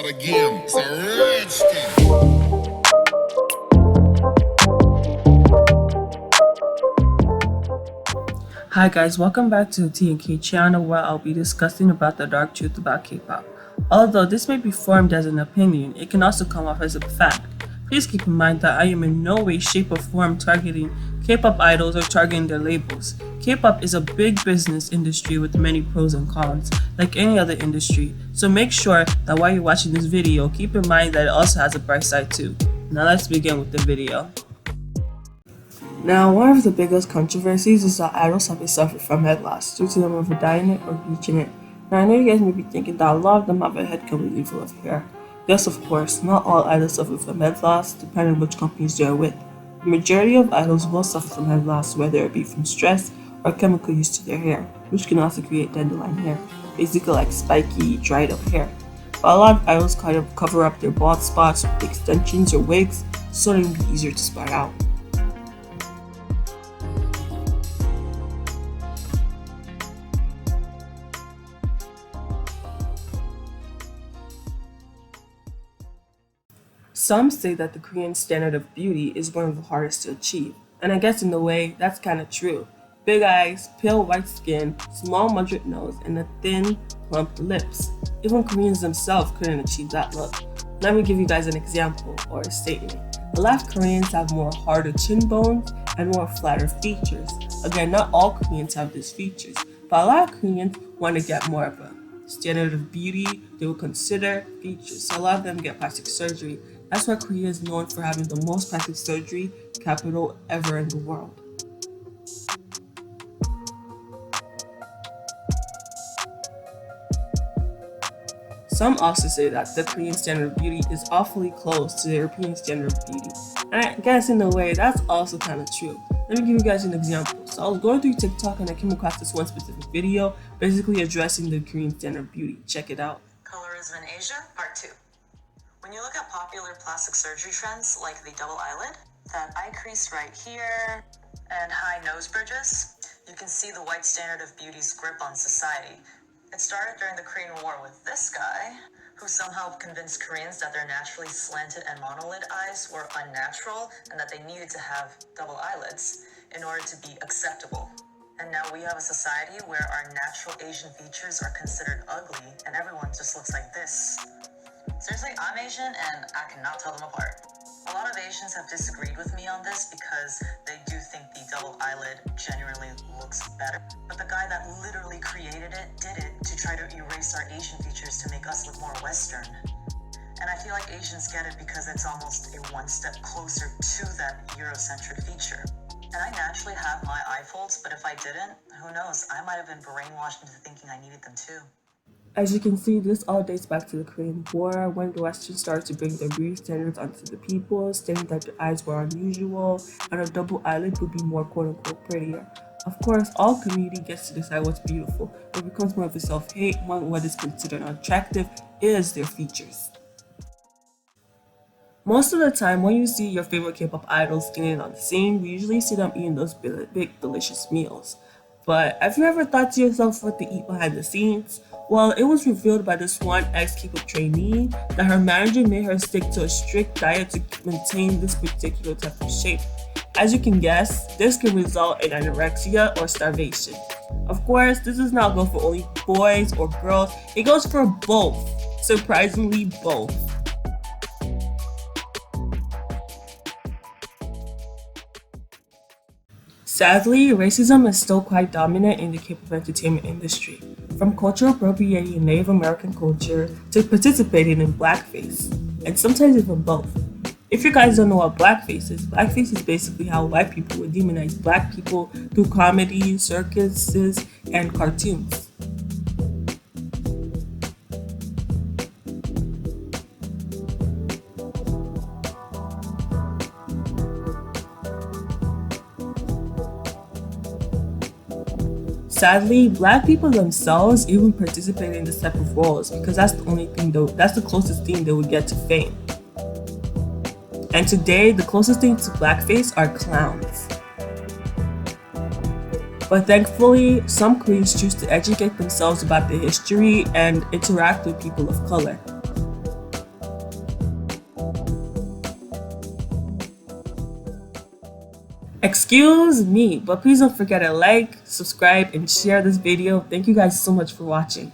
start again. It's a redskin. Hi guys, welcome back to the T&K channel where I'll be discussing about the dark truth about K-pop. Although this may be formed as an opinion, it can also come off as a fact. Please keep in mind that I am in no way, shape, or form targeting K-pop idols or targeting their labels. K-pop is a big business industry with many pros and cons, like any other industry, so make sure that while you're watching this video, keep in mind that it also has a bright side too. Now let's begin with the video. Now, one of the biggest controversies is that idols have been suffering from head loss due to them over dyeing it or bleaching it. Now, I know you guys may be thinking that a lot of them have a head completely full of hair. Yes, of course, not all idols suffer from head loss, depending on which companies they are with. The majority of idols will suffer from head loss, whether it be from stress or chemical use to their hair, which can also create dandelion hair, basically like spiky, dried up hair. But a lot of idols kind of cover up their bald spots with extensions or wigs, so it can be easier to spot out. Some say that the Korean standard of beauty is one of the hardest to achieve, and I guess in a way, that's kinda true. Big eyes, pale white skin, small moderate nose, and a thin, plump lips. Even Koreans themselves couldn't achieve that look. Let me give you guys an example, or a statement. A lot of Koreans have more harder chin bones and more flatter features. Again, not all Koreans have these features, but a lot of Koreans want to get more of a standard of beauty they will consider features, so a lot of them get plastic surgery. That's why Korea is known for having the most plastic surgery capital ever in the world. Some also say that the Korean standard of beauty is awfully close to the European standard of beauty. And I guess in a way, that's also kind of true. Let me give you guys an example. So I was going through TikTok and I came across this one specific video basically addressing the Korean standard of beauty. Check it out. Colorism in Asia, Part 2. When you look at popular plastic surgery trends like the double eyelid, that eye crease right here, and high nose bridges, you can see the white standard of beauty's grip on society. It started during the Korean War with this guy, who somehow convinced Koreans that their naturally slanted and monolid eyes were unnatural and that they needed to have double eyelids in order to be acceptable. And now we have a society where our natural Asian features are considered ugly and everyone just looks like this. Seriously, I'm Asian and I cannot tell them apart. A lot of Asians have disagreed with me on this because they do think the double eyelid genuinely looks better. But the guy that literally created it did it to try to erase our Asian features to make us look more Western. And I feel like Asians get it because it's almost a one step closer to that Eurocentric feature. And I naturally have my eye folds, but if I didn't, who knows, I might have been brainwashed into thinking I needed them too. As you can see, this all dates back to the Korean War, when the Western started to bring their beauty standards onto the people, stating that their eyes were unusual and a double eyelid would be more quote-unquote prettier. Of course, all community gets to decide what's beautiful. It becomes more of a self-hate, when what is considered unattractive is their features. Most of the time, when you see your favorite K-pop idols getting on the scene, we usually see them eating those big delicious meals. But have you ever thought to yourself what they eat behind the scenes? Well, it was revealed by this one ex-K-pop trainee that her manager made her stick to a strict diet to maintain this particular type of shape. As you can guess, this can result in anorexia or starvation. Of course, this does not go for only boys or girls, it goes for both. Surprisingly, both. Sadly, racism is still quite dominant in the K-pop entertainment industry, from cultural appropriating Native American culture to participating in blackface, and sometimes even both. If you guys don't know what blackface is basically how white people would demonize black people through comedy, circuses, and cartoons. Sadly, black people themselves even participate in this type of roles because that's the closest thing they would get to fame. And today, the closest thing to blackface are clowns. But thankfully, some Koreans choose to educate themselves about their history and interact with people of color. Excuse me, but please don't forget to like, subscribe, and share this video. Thank you guys so much for watching.